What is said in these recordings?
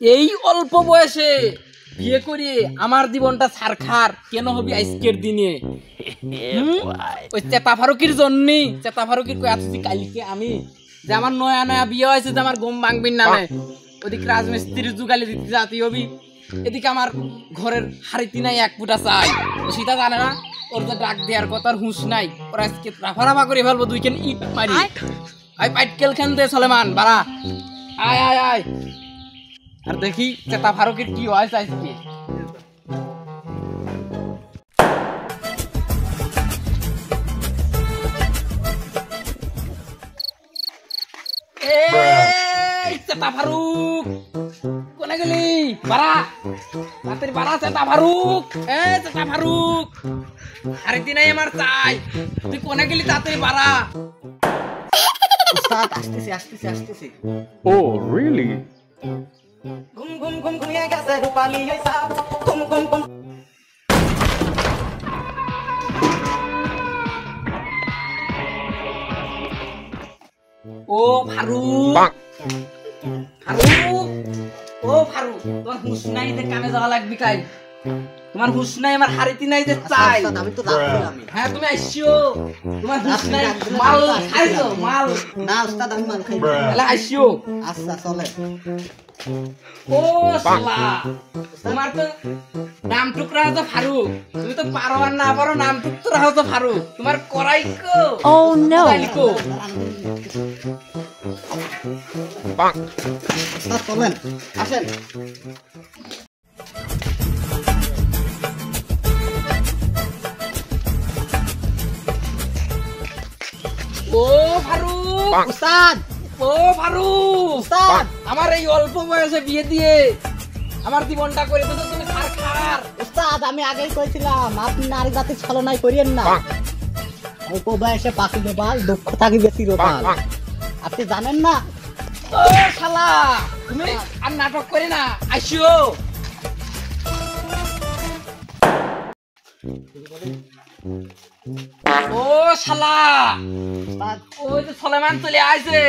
এই অল্প বয়সে বিয়ে করে আমার জীবনটা ছারখার কেন হবি আজকের দিনে? ওই চেতা ফারুকির জন্য চেতা ফারুকির কই আসছি কালকে আমি যে আমার নয়া নয়া বিয়ে হয়েছে যে আমার ঘুম ভাঙবিন না ওদিকে রাজমিস্ত্রির যুগালি দিতে যাতি হবি, এদিকে আমার ঘরের হাড়িতে নাই এক ফুটা চাই, সেটা জানে না ওর যে ডাক দেওয়ার কথা হুঁশ নাই, ওরা আজকে রাফারাফা করে ফেলবো দুইখান ইট মারি। আই পাইটকেল খান দে সলেমান বাড়া, আয় আয় আয় আর দেখি চেতা ফারুকের কি হয় আজকে। চেতা ফারুক কোনে গেলি? বাড়া রাতের বাড়া চেতা ফারুক, চেতা ফারুক আরেকদিন নাই আমার চাই, তুই কোনে গেলি তাড়াতাড়ি বাড়া। উস্তাদ আসতেছি আসতেছি আসতেছি। Oh, really? ঘুম ঘুম ঘুম ঘুমিয়ে গেছে রূপালী হইছা ঘুম ঘুম ঘুম। ও ফারুক, ফারুক, ও ফারুক, তোমার হুঁশ নাই যে কামে যাওয়া লাগবে কাই? তোমার হুঁশ নাই আমার হাড়িতে নাই যে চাই? আমি তো যাচ্ছিলাম। হ্যাঁ তুমি আইসো, তোমার হুঁশ নাই মাল খাইছো মাল? না উস্তাদ আমি মাল খাই। তাহলে আইসো। আচ্ছা চলে। ও শালা তোমার তো নাম টুকরা হতো ফারুক, তুমি তো পারো আর না পারো নাম টুকরা হতো ফারুক, তোমার করাই কো? ও নো উস্তাদ চলেন আসেন। ও ফারুক, উস্তাদ ও ফারুক, উস্তাদ আমার এই অল্প বয়সে বিয়ে দিয়ে আমার জীবনটা করে দিছো তুমি ছারখার। উস্তাদ আমি আগেই কইছিলাম আপনি নারী জাতির ছলনাই করিয়েন না, অল্প বয়সে পাখি দেবাল দুঃখ থাকিবে চিরকাল, আপনি জানেন না? ও শালা তুমি আর নাটক করে না, আইসো। ও শালা ওই তো সলেমান চলে আইছে,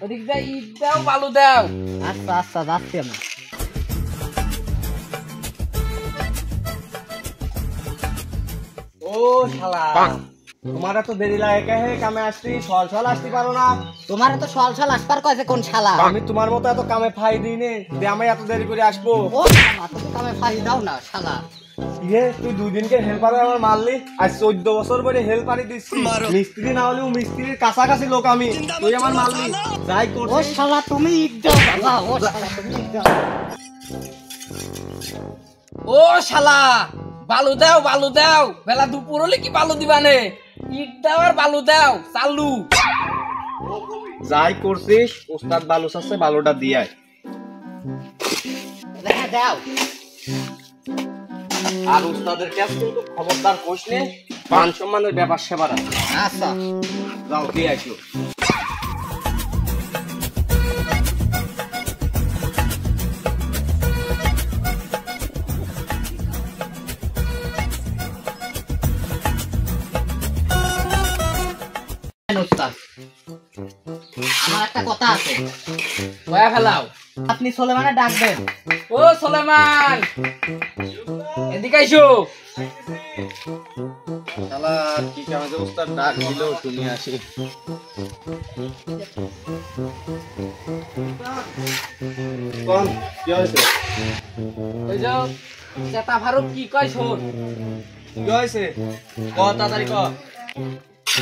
ওদিক দিয়ে ইট দাও বালু দাও। আচ্ছা আচ্ছা যাচ্ছি আমি। ও শালা তোমার তো দেরি লাগে কে হে কামে আসতি সল সল আসতে পারো না? তোমার তো সল সল আসবার কয়েছে কোন শালা? আমি তোমার মতো এত কামে ফাই দিই নে যে আমি এত দেরি করে আসবো। ও শালা তুমি কামে ফাই দাও না শালা। ইয়ে তুই 2 দিনকে হেল্পারে আমার মারলি, আজ 14 বছর পরে হেল্পারি দিচ্ছি, মিস্ত্রি না হলেও মিস্ত্রির কাছাকাছি লোক আমি, তুই আমার মারলি যাই ও করছিস। শালা তুমি ইট দাও বাবা, ও শালা তুমি ইট দাও। ও শালা বালু দাও বালু দাও, বেলা দুপুর হলে কি বালু দিবানে? ইট দাও আর বালু দাও চালু। যাই করছিস ওস্তাদ বালু আছে বালুটা দিয়ে হ্যাঁ দাও। আর ওস্তাদের কাছে কিন্তু খবরদার কোষ নে, মান সম্মানের ব্যাপার সেবার আছে। আচ্ছা যাও দিয়ে আসো। উস্তাদ আমার একটা কথা আছে, হয়ে ফেলাও। আপনি সোলেমানে ডাকবেন। ও সলেমান এদিকে আইসো। শালা কি কামে যে ওস্তাদ ডাক দিল তুমি আসি। কোন কি হয়েছে? ওই যে চেতা ফারুক কি কয় শোন। কি হয়েছে ক তাড়াতাড়ি ক।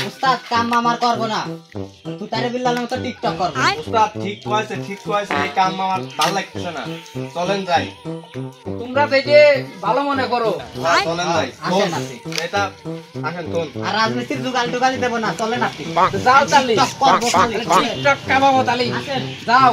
উস্তাদ কাম আমার করবো না, তুই তারে বিল্লালের মতো টিকটক করবো। ওস্তাদ ঠিক কয়েছে এই কাম আমার ভালো লাগতেছে না, চলেন যাই। তোমরা থেকে ভালো মনে করো। হ্যাঁ, চলেন যাই। আসেন আপনি। এটা আসেন তোন। আর রাজনীতির যুগালি টুগালি দেবো না, চলেন আপনি। যাও তালি টিকটক করবো খালি, চলেন। টিকটক কামাবো তালি, আসেন। যাও।